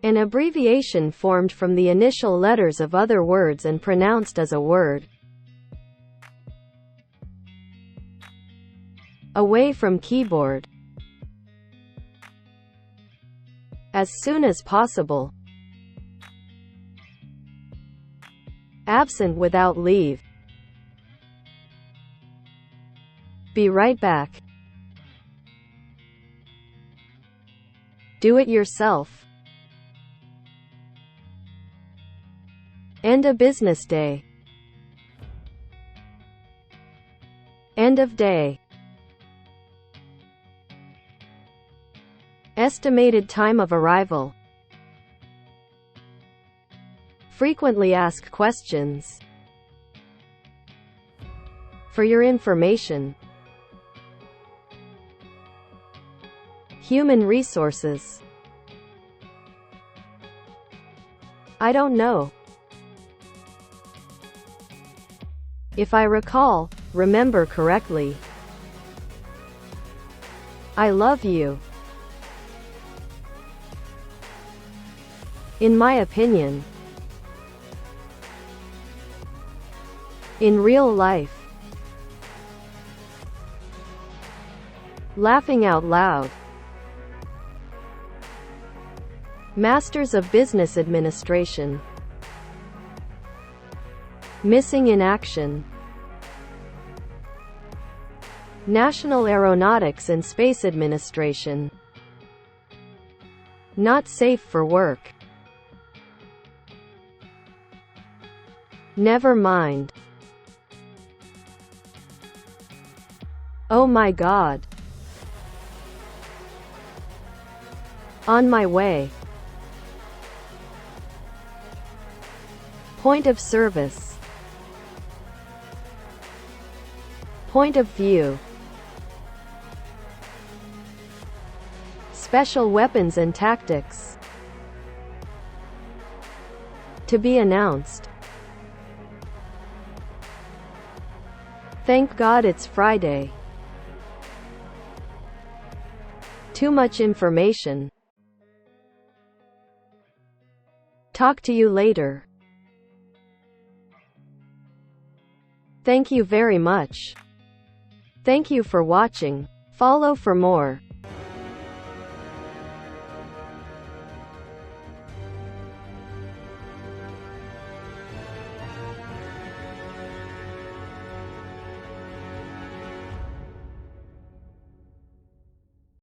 An abbreviation formed from the initial letters of other words and pronounced as a word. Away from keyboard. As soon as possible. Absent without leave. Be right back. Do it yourself. End of business day. End of day. Estimated time of arrival. Frequently asked questions. For your information. Human resources. I don't know. If I recall, remember correctly. I love you. In my opinion. In real life. Laughing out loud. Masters of Business Administration. Missing in action. National Aeronautics and Space Administration. Not safe for work. Never mind. Oh my God. On my way. Point of service. Point of view. Special weapons and tactics. To be announced. Thank God it's Friday. Too much information. Talk to you later. Thank you very much. Thank you for watching. Follow for more.